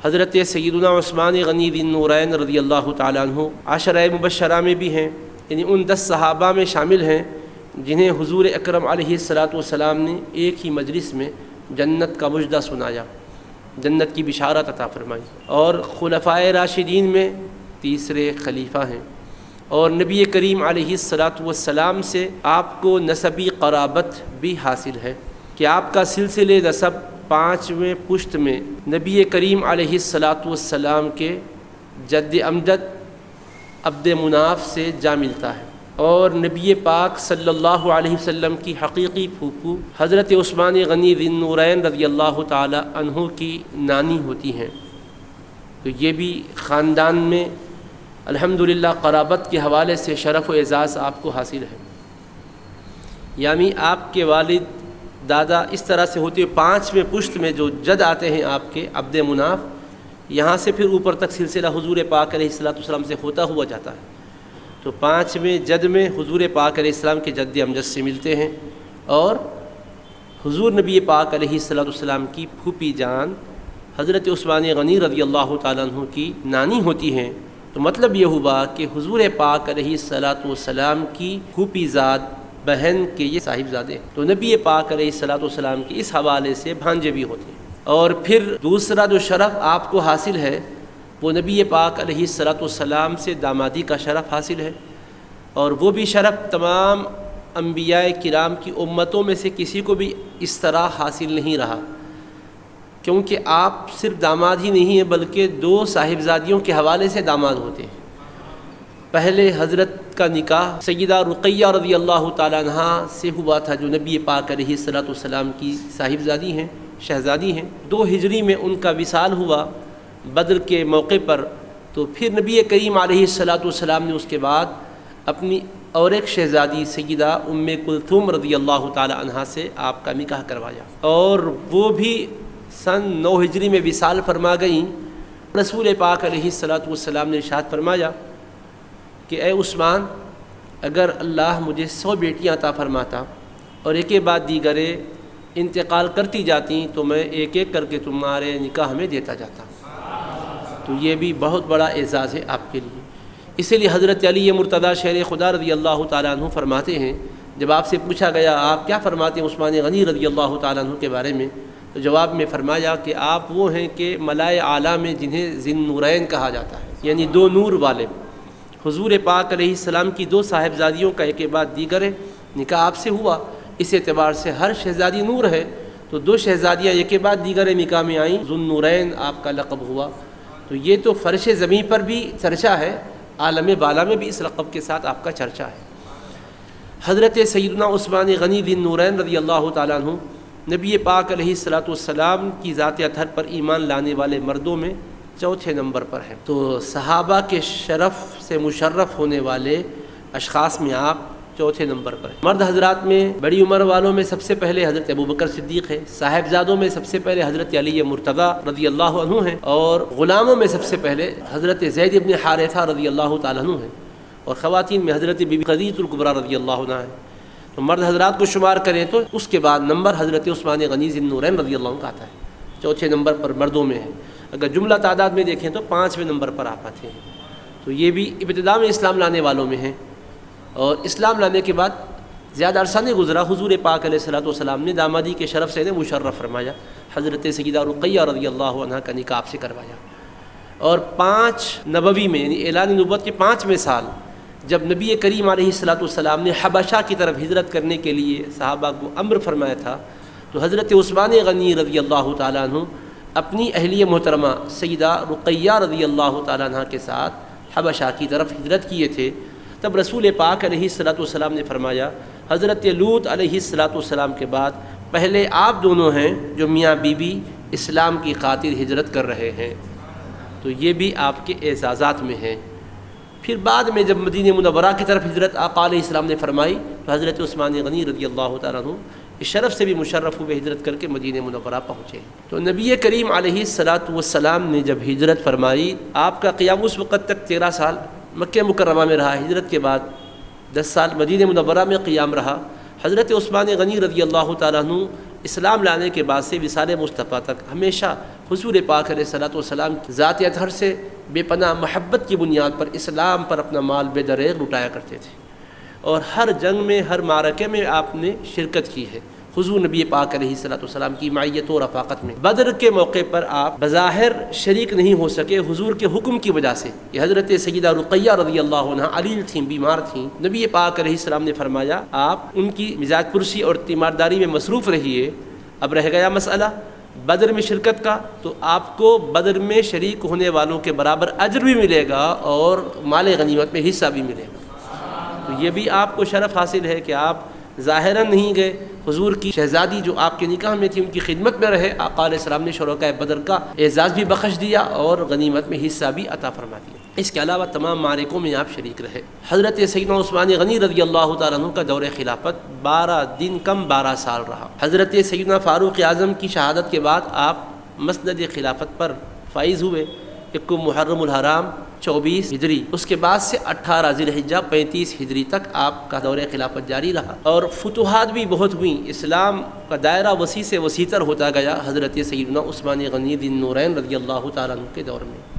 حضرت سیدنا عثمان غنی ذی النورین رضی اللہ تعالیٰ عنہ عشرہ مبشرہ میں بھی ہیں، یعنی ان 10 صحابہ میں شامل ہیں جنہیں حضور اکرم علیہ الصلاۃ والسلام نے ایک ہی مجلس میں جنت کا مژدہ سنایا، جنت کی بشارت عطا فرمائی۔ اور خلفائے راشدین میں تیسرے خلیفہ ہیں، اور نبی کریم علیہ الصلاۃ والسلام سے آپ کو نسبی قرابت بھی حاصل ہے کہ آپ کا سلسلے نسب 5ویں پشت میں نبی کریم علیہ الصلاۃ والسلام کے جد امجد عبد مناف سے جا ملتا ہے، اور نبی پاک صلی اللہ علیہ وسلم کی حقیقی پھوپھو حضرت عثمان غنی ذی النورین رضی اللہ تعالی عنہ کی نانی ہوتی ہیں۔ تو یہ بھی خاندان میں الحمدللہ قرابت کے حوالے سے شرف و اعزاز آپ کو حاصل ہے، یعنی آپ کے والد دادا اس طرح سے ہوتے ہوئے 5ویں پشت میں جو جد آتے ہیں آپ کے عبد مناف، یہاں سے پھر اوپر تک سلسلہ حضور پاک علیہ الصلاۃ والسلام سے ہوتا ہوا جاتا ہے۔ تو 5ویں جد میں حضور پاک علیہ السلام کے جد امجد سے ملتے ہیں، اور حضور نبی پاک علیہ الصلاۃ والسلام کی پھوپھی جان حضرت عثمان غنی رضی اللہ تعالیٰ عنہ کی نانی ہوتی ہیں۔ تو مطلب یہ ہوا کہ حضور پاک علیہ الصلاۃ والسلام کی پھوپھی زاد بہن کے یہ صاحبزادے ہیں، تو نبی پاک علیہ الصلاۃ والسلام کے اس حوالے سے بھانجے بھی ہوتے ہیں۔ اور پھر دوسرا جو شرف آپ کو حاصل ہے وہ نبی پاک علیہ الصلاۃ والسلام سے دامادی کا شرف حاصل ہے، اور وہ بھی شرف تمام انبیاء کرام کی امتوں میں سے کسی کو بھی اس طرح حاصل نہیں رہا، کیونکہ آپ صرف داماد ہی نہیں ہیں بلکہ 2 صاحبزادیوں کے حوالے سے داماد ہوتے ہیں۔ پہلے حضرت کا نکاح سیدہ رقیہ رضی اللہ تعالیٰ عنہ سے ہوا تھا، جو نبی پاک علیہ الصلاۃ والسلام کی صاحبزادی ہیں، شہزادی ہیں۔ 2 ہجری میں ان کا وصال ہوا بدر کے موقع پر، تو پھر نبی کریم علیہ الصلاۃ والسلام نے اس کے بعد اپنی اور ایک شہزادی سیدہ ام کلثوم رضی اللہ تعالیٰ عنہ سے آپ کا نکاح کروایا، اور وہ بھی سن 9 ہجری میں وصال فرما گئیں۔ رسول پاک علیہ الصلاۃ والسلام نے ارشاد فرمایا کہ اے عثمان، اگر اللہ مجھے 100 بیٹیاں عطا فرماتا اور ایک کے بعد دیگرے انتقال کرتی جاتی تو میں ایک ایک کر کے تمہارے نکاح میں دیتا جاتا۔ تو یہ بھی بہت بڑا اعزاز ہے آپ کے لیے۔ اسی لیے حضرت علی مرتضیٰ شیر خدا رضی اللہ تعالیٰ عنہ فرماتے ہیں، جب آپ سے پوچھا گیا آپ کیا فرماتے ہیں عثمان غنی رضی اللہ تعالیٰ عنہ کے بارے میں، تو جواب میں فرمایا کہ آپ وہ ہیں کہ ملائے اعلیٰ میں جنہیں ذی النورین کہا جاتا ہے، یعنی 2 نور والے۔ حضور پاک علیہ السلام کی 2 صاحبزادیوں کا ایک کے بعد دیگرے نکاح آپ سے ہوا، اس اعتبار سے ہر شہزادی نور ہے، تو 2 شہزادیاں ایک کے بعد دیگرے نکاح میں آئیں، ذو النورین آپ کا لقب ہوا۔ تو یہ تو فرش زمین پر بھی چرچا ہے، عالم بالا میں بھی اس لقب کے ساتھ آپ کا چرچا ہے۔ حضرت سیدنا عثمان غنی ذی النورین رضی اللہ تعالیٰ عنہ نبی پاک علیہ الصلاۃ والسلام کی ذات اطہر پر ایمان لانے والے مردوں میں 4تھے نمبر پر ہیں۔ تو صحابہ کے شرف سے مشرف ہونے والے اشخاص میں آپ 4تھے نمبر پر ہیں۔ مرد حضرات میں بڑی عمر والوں میں سب سے پہلے حضرت ابوبکر صدیق ہے، صاحبزادوں میں سب سے پہلے حضرت علی مرتضیٰ رضی اللہ عنہ ہیں، اور غلاموں میں سب سے پہلے حضرت زید بن حارثہ رضی اللہ تعالیٰ عنہ ہیں، اور خواتین میں حضرت بی بی خدیجہ الکبریٰ رضی اللہ عنہ ہیں۔ تو مرد حضرات کو شمار کریں تو اس کے بعد نمبر حضرت عثمان غنی ذی النورین رضی اللہ عنہ کا آتا ہے، 4تھے نمبر پر مردوں میں ہے۔ اگر جملہ تعداد میں دیکھیں تو 5ویں نمبر پر آپ آتے ہیں۔ تو یہ بھی ابتدا میں اسلام لانے والوں میں ہیں، اور اسلام لانے کے بعد زیادہ عرصہ نہیں گزرا، حضور پاک علیہ الصلاۃ والسلام نے دامادی کے شرف سے انہیں مشرف فرمایا، حضرت سیدہ رقیہ رضی اللہ عنہ کا نکاح آپ سے کروایا۔ اور 5 نبوی میں یعنی اعلان نبوت کے 5ویں سال جب نبی کریم علیہ الصلاۃ والسلام نے حبشہ کی طرف ہجرت کرنے کے لیے صحابہ کو امر فرمایا تھا، تو حضرت عثمان غنی رضی اللہ تعالیٰ عنہ اپنی اہلیہ محترمہ سیدہ رقیہ رضی اللہ تعالیٰ عنہ کے ساتھ حبشہ کی طرف ہجرت کیے تھے۔ تب رسول پاک علیہ الصلاۃ والسلام نے فرمایا حضرت لوط علیہ الصلاۃ والسلام کے بعد پہلے آپ دونوں ہیں جو میاں بیوی اسلام کی خاطر ہجرت کر رہے ہیں۔ تو یہ بھی آپ کے اعزازات میں ہیں۔ پھر بعد میں جب مدینہ منورہ کی طرف ہجرت آقا علیہ السلام نے فرمائی تو حضرت عثمان غنی رضی اللہ تعالیٰ عنہ اس شرف سے بھی مشرف ہوئے ہجرت کر کے مدینہ منورہ پہنچے۔ تو نبی کریم علیہ الصلاۃ والسلام نے جب ہجرت فرمائی، آپ کا قیام اس وقت تک 13 سال مکہ مکرمہ میں رہا، ہجرت کے بعد 10 سال مدینہ منورہ میں قیام رہا۔ حضرت عثمان غنی رضی اللہ تعالیٰ عنہ اسلام لانے کے بعد سے وصال مصطفیٰ تک ہمیشہ حضور پاک علیہ الصلوۃ والسلام کی ذات اطہر سے بے پناہ محبت کی بنیاد پر اسلام پر اپنا مال بے دریغ لٹایا کرتے تھے، اور ہر جنگ میں، ہر معرکے میں آپ نے شرکت کی ہے حضور نبی پاک علیہ الصلوۃ والسلام کی معیت و رفاقت میں۔ بدر کے موقع پر آپ بظاہر شریک نہیں ہو سکے حضور کے حکم کی وجہ سے۔ یہ حضرت سیدہ رقیہ رضی اللہ عنہا علیل تھیں، بیمار تھیں، نبی پاک علیہ السلام نے فرمایا آپ ان کی مزاج پرسی اور تیمارداری میں مصروف رہیے، اب رہ گیا مسئلہ بدر میں شرکت کا، تو آپ کو بدر میں شریک ہونے والوں کے برابر اجر بھی ملے گا اور مال غنیمت میں حصہ بھی ملے گا۔ تو یہ بھی آپ کو شرف حاصل ہے کہ آپ ظاہراً نہیں گئے، حضور کی شہزادی جو آپ کے نکاح میں تھی ان کی خدمت میں رہے، آقا علیہ السلام نے شرکاء بدر کا اعزاز بھی بخش دیا اور غنیمت میں حصہ بھی عطا فرما دیا۔ اس کے علاوہ تمام معرکوں میں آپ شریک رہے۔ حضرت سیدنا عثمان غنی رضی اللہ تعالیٰ عنہ کا دور خلافت 12 دن کم 12 سال رہا۔ حضرت سیدنا فاروق اعظم کی شہادت کے بعد آپ مسند خلافت پر فائز ہوئے، 1 محرم الحرام 24 ہجری، اس کے بعد سے 18 ذی الحجہ 35 ہجری تک آپ کا دور خلافت جاری رہا، اور فتوحات بھی بہت ہوئیں، اسلام کا دائرہ وسیع سے وسیع تر ہوتا گیا حضرت سیدنا عثمان غنی ذی النورین رضی اللہ تعالیٰ عنہ کے دور میں۔